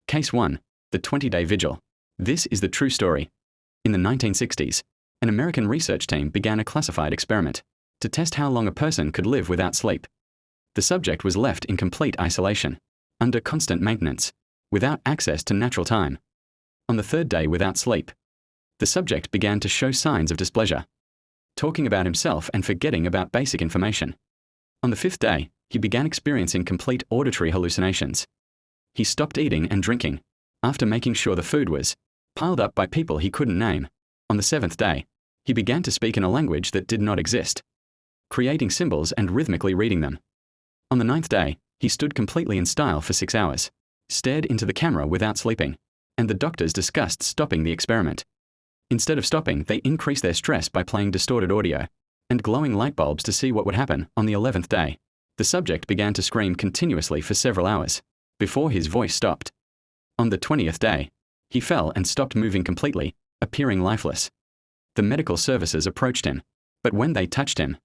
Case 1. The 20-day vigil. This is the true story. In the 1960s, an American research team began a classified experiment to test how long a person could live without sleep. The subject was left in complete isolation, under constant maintenance, without access to natural time. On the third day without sleep, the subject began to show signs of displeasure, talking about himself and forgetting about basic information. On the fifth day, he began experiencing complete auditory hallucinations. He stopped eating and drinking, after making sure the food was piled up by people he couldn't name. On the seventh day, he began to speak in a language that did not exist, creating symbols and rhythmically reading them. On the ninth day, he stood completely in style for 6 hours, stared into the camera without sleeping, and the doctors discussed stopping the experiment. Instead of stopping, they increased their stress by playing distorted audio and glowing light bulbs to see what would happen. On the 11th day, the subject began to scream continuously for several hours, before his voice stopped. On the 20th day, he fell and stopped moving completely, appearing lifeless. The medical services approached him, but when they touched him,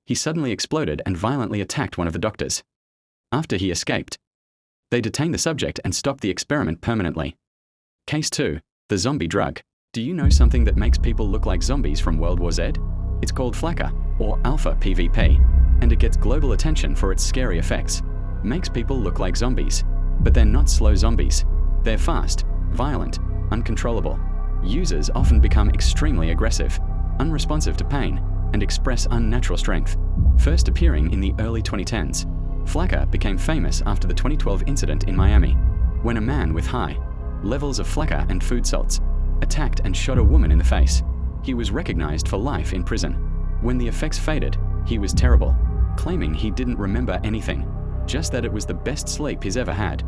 he suddenly exploded and violently attacked one of the doctors. After he escaped, they detained the subject and stopped the experiment permanently. Case 2. The zombie drug. Do you know something that makes people look like zombies from World War Z? It's called flakka, or alpha PVP, and it gets global attention for its scary effects. Makes people look like zombies, but they're not slow zombies. They're fast, violent, uncontrollable. Users often become extremely aggressive, unresponsive to pain, and express unnatural strength. First appearing in the early 2010s, flakka became famous after the 2012 incident in Miami, when a man with high levels of flakka and food salts attacked and shot a woman in the face. He was recognized for life in prison. When the effects faded, he was terrible, claiming he didn't remember anything, just that it was the best sleep he's ever had.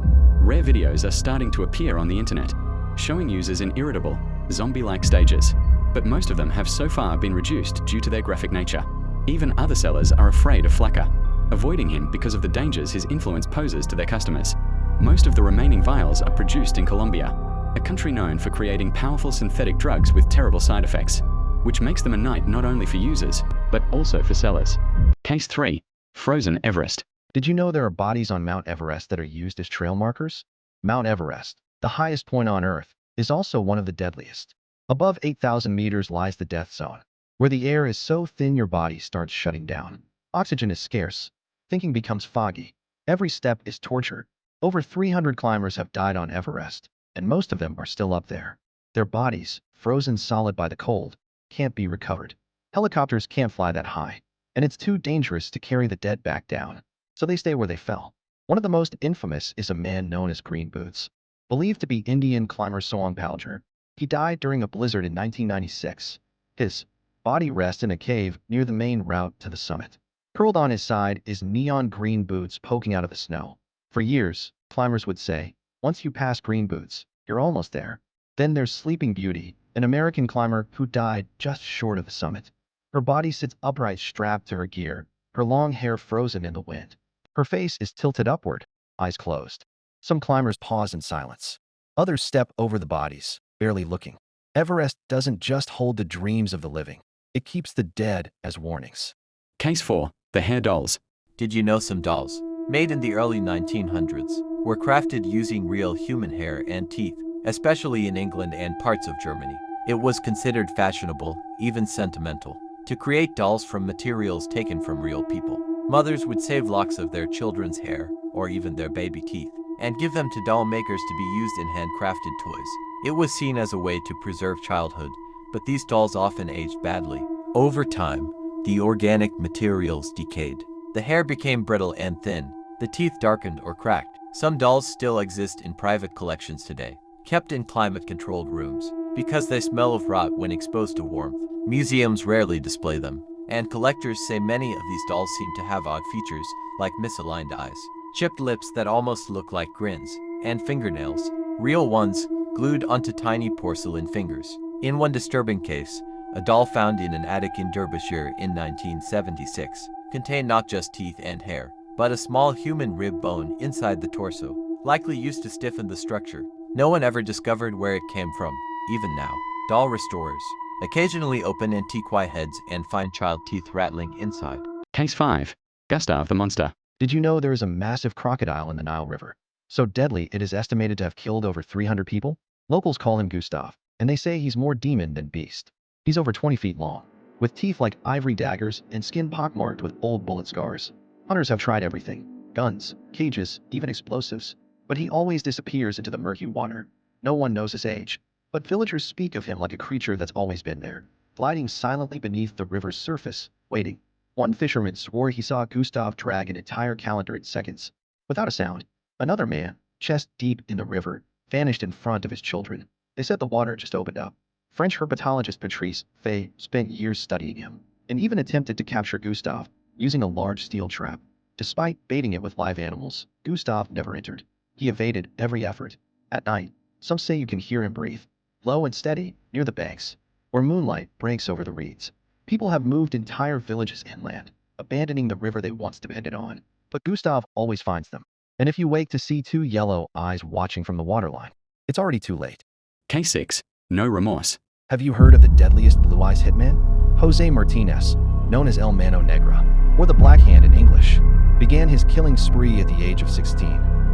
Rare videos are starting to appear on the internet, showing users in irritable, zombie-like stages, but most of them have so far been reduced due to their graphic nature. Even other sellers are afraid of flakka, avoiding him because of the dangers his influence poses to their customers. Most of the remaining vials are produced in Colombia, a country known for creating powerful synthetic drugs with terrible side effects, which makes them a night not only for users, but also for sellers. Case 3. Frozen Everest. Did you know there are bodies on Mount Everest that are used as trail markers? Mount Everest, the highest point on Earth, is also one of the deadliest. Above 8,000 meters lies the death zone, where the air is so thin your body starts shutting down. Oxygen is scarce. Thinking becomes foggy. Every step is torture. Over 300 climbers have died on Everest, and most of them are still up there. Their bodies, frozen solid by the cold, can't be recovered. Helicopters can't fly that high, and it's too dangerous to carry the dead back down, so they stay where they fell. One of the most infamous is a man known as Green Boots, believed to be Indian climber Soang Palger. He died during a blizzard in 1996. His body rests in a cave near the main route to the summit. Curled on his side is neon green boots poking out of the snow. For years, climbers would say, once you pass Green Boots, you're almost there. Then there's Sleeping Beauty, an American climber who died just short of the summit. Her body sits upright strapped to her gear, her long hair frozen in the wind. Her face is tilted upward, eyes closed. Some climbers pause in silence. Others step over the bodies, barely looking. Everest doesn't just hold the dreams of the living. It keeps the dead as warnings. Case 4. The hair dolls. Did you know some dolls, made in the early 1900s, were crafted using real human hair and teeth, especially in England and parts of Germany? It was considered fashionable, even sentimental, to create dolls from materials taken from real people. Mothers would save locks of their children's hair, or even their baby teeth, and give them to doll makers to be used in handcrafted toys. It was seen as a way to preserve childhood, but these dolls often aged badly. Over time, the organic materials decayed. The hair became brittle and thin, the teeth darkened or cracked. Some dolls still exist in private collections today, kept in climate-controlled rooms, because they smell of rot when exposed to warmth. Museums rarely display them, and collectors say many of these dolls seem to have odd features, like misaligned eyes, chipped lips that almost look like grins, and fingernails, real ones, glued onto tiny porcelain fingers. In one disturbing case, a doll found in an attic in Derbyshire in 1976 contained not just teeth and hair, but a small human rib bone inside the torso, likely used to stiffen the structure. No one ever discovered where it came from. Even now, doll restorers occasionally open antiqui heads and find child teeth rattling inside. Case 5. Gustav the Monster. Did you know there is a massive crocodile in the Nile River? So deadly it is estimated to have killed over 300 people? Locals call him Gustav, and they say he's more demon than beast. He's over 20 feet long, with teeth like ivory daggers and skin pockmarked with old bullet scars. Hunters have tried everything: guns, cages, even explosives. But he always disappears into the murky water. No one knows his age, but villagers speak of him like a creature that's always been there, gliding silently beneath the river's surface, waiting. One fisherman swore he saw Gustav drag an entire calendar in seconds, without a sound. Another man, chest deep in the river, vanished in front of his children. They said the water just opened up. French herpetologist Patrice Fay spent years studying him, and even attempted to capture Gustav using a large steel trap. Despite baiting it with live animals, Gustav never entered. He evaded every effort. At night, some say you can hear him breathe, low and steady, near the banks, where moonlight breaks over the reeds. People have moved entire villages inland, abandoning the river they once depended on. But Gustav always finds them. And if you wake to see two yellow eyes watching from the waterline, it's already too late. Case 6. No remorse. Have you heard of the deadliest Blue Eyes hitman? Jose Martinez, known as El Mano Negra, or the Black Hand in English, began his killing spree at the age of 16,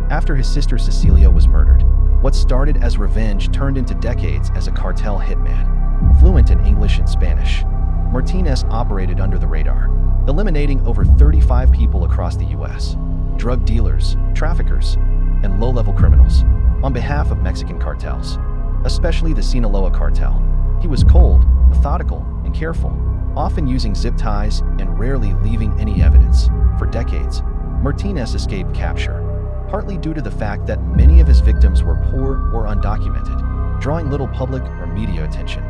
after his sister Cecilia was murdered. What started as revenge turned into decades as a cartel hitman. Fluent in English and Spanish, Martinez operated under the radar, eliminating over 35 people across the U.S. Drug dealers, traffickers, and low-level criminals, on behalf of Mexican cartels, especially the Sinaloa cartel. He was cold, methodical, and careful, often using zip ties and rarely leaving any evidence. For decades, Martinez escaped capture, partly due to the fact that many of his victims were poor or undocumented, drawing little public or media attention.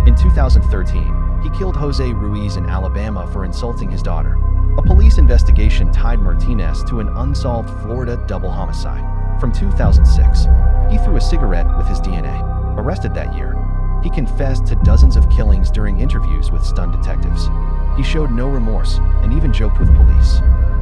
In 2013, he killed Jose Ruiz in Alabama for insulting his daughter. A police investigation tied Martinez to an unsolved Florida double homicide. From 2006, he threw a cigarette with his DNA. Arrested that year, he confessed to dozens of killings during interviews with stunned detectives. He showed no remorse and even joked with police.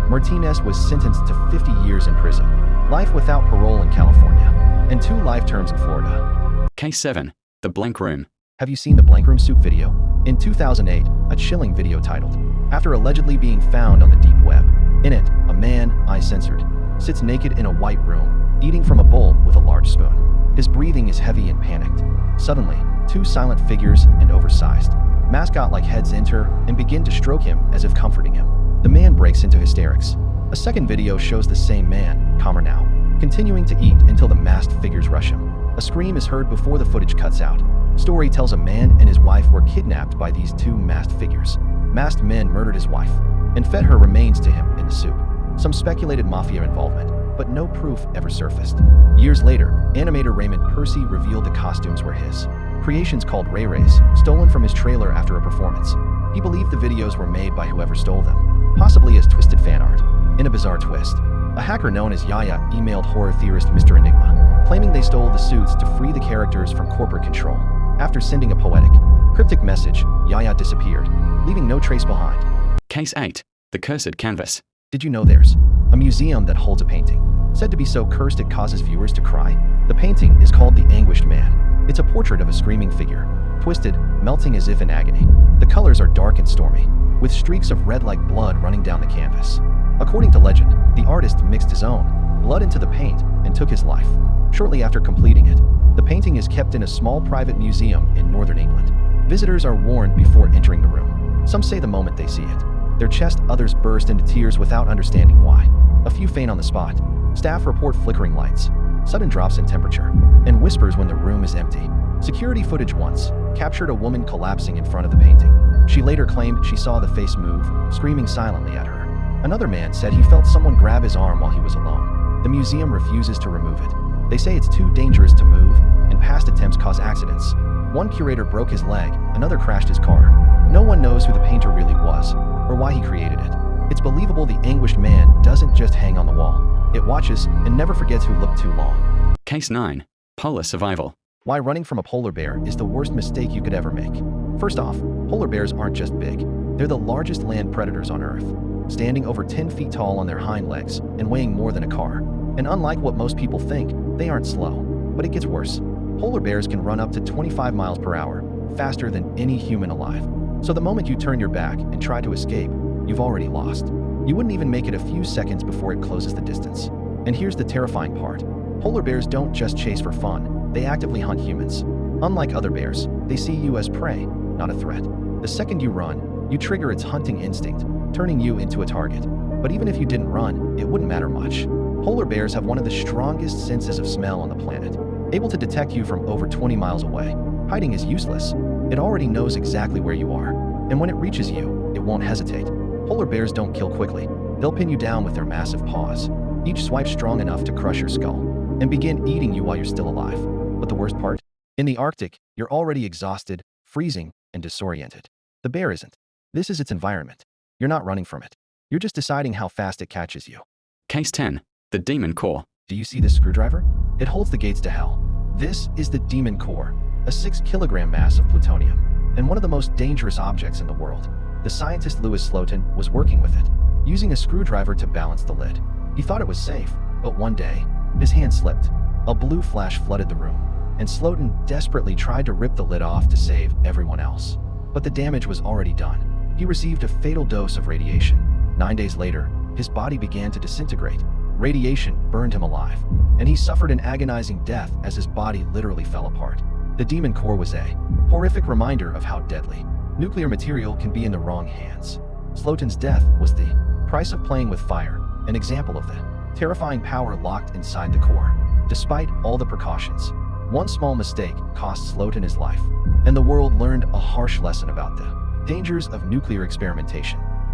Martinez was sentenced to 50 years in prison, life without parole in California, and 2 life terms in Florida. Case 7. The Blank Room. Have you seen the Blank Room Soup video? In 2008, a chilling video titled, "After Allegedly Being Found on the Deep Web." In it, a man, eye censored, sits naked in a white room, eating from a bowl with a large spoon. His breathing is heavy and panicked. Suddenly, 2 silent figures and oversized, mascot-like heads enter and begin to stroke him as if comforting him. The man breaks into hysterics. A second video shows the same man, calmer now, continuing to eat until the masked figures rush him. A scream is heard before the footage cuts out. Story tells a man and his wife were kidnapped by these 2 masked figures. Masked men murdered his wife and fed her remains to him in the soup. Some speculated mafia involvement, but no proof ever surfaced. Years later, animator Raymond Percy revealed the costumes were his. Creations called Ray Rays, stolen from his trailer after a performance. He believed the videos were made by whoever stole them, possibly as twisted fan art. In a bizarre twist, a hacker known as Yaya emailed horror theorist Mr. Enigma, claiming they stole the suits to free the characters from corporate control. After sending a poetic, cryptic message, Yaya disappeared, leaving no trace behind. Case 8. The Cursed Canvas. Did you know there's a museum that holds a painting, said to be so cursed it causes viewers to cry? The painting is called The Anguished Man. It's a portrait of a screaming figure, twisted, melting as if in agony. The colors are dark and stormy, with streaks of red like blood running down the canvas. According to legend, the artist mixed his own blood into the paint and took his life. Shortly after completing it, the painting is kept in a small private museum in northern England. Visitors are warned before entering the room. Some say the moment they see it, their chest, others burst into tears without understanding why. A few faint on the spot. Staff report flickering lights, sudden drops in temperature, and whispers when the room is empty. Security footage once captured a woman collapsing in front of the painting. She later claimed she saw the face move, screaming silently at her. Another man said he felt someone grab his arm while he was alone. The museum refuses to remove it. They say it's too dangerous to move, and past attempts cause accidents. One curator broke his leg, another crashed his car. No one knows who the painter really was, or why he created it. It's believable the anguished man doesn't just hang on the wall. It watches and never forgets who looked too long. Case 9. Polar Survival. Why running from a polar bear is the worst mistake you could ever make. First off, polar bears aren't just big. They're the largest land predators on Earth, standing over 10 feet tall on their hind legs and weighing more than a car. And unlike what most people think, they aren't slow. But it gets worse. Polar bears can run up to 25 miles per hour, faster than any human alive. So the moment you turn your back and try to escape, you've already lost. You wouldn't even make it a few seconds before it closes the distance. And here's the terrifying part. Polar bears don't just chase for fun, they actively hunt humans. Unlike other bears, they see you as prey, not a threat. The second you run, you trigger its hunting instinct, turning you into a target. But even if you didn't run, it wouldn't matter much. Polar bears have one of the strongest senses of smell on the planet, able to detect you from over 20 miles away. Hiding is useless. It already knows exactly where you are, and when it reaches you, it won't hesitate. Polar bears don't kill quickly. They'll pin you down with their massive paws, each swipe strong enough to crush your skull, and begin eating you while you're still alive. But the worst part? In the Arctic, you're already exhausted, freezing, and disoriented. The bear isn't. This is its environment. You're not running from it. You're just deciding how fast it catches you. Case 10. The Demon Core. Do you see this screwdriver? It holds the gates to hell. This is the Demon Core, a 6-kilogram mass of plutonium, and one of the most dangerous objects in the world. The scientist Louis Slotin was working with it, using a screwdriver to balance the lid. He thought it was safe, but one day, his hand slipped. A blue flash flooded the room, and Slotin desperately tried to rip the lid off to save everyone else. But the damage was already done. He received a fatal dose of radiation. 9 days later, his body began to disintegrate. Radiation burned him alive, and he suffered an agonizing death as his body literally fell apart. The Demon Core was a horrific reminder of how deadly nuclear material can be in the wrong hands. Slotin's death was the price of playing with fire, an example of the terrifying power locked inside the core. Despite all the precautions, one small mistake cost Slotin his life, and the world learned a harsh lesson about the dangers of nuclear experimentation.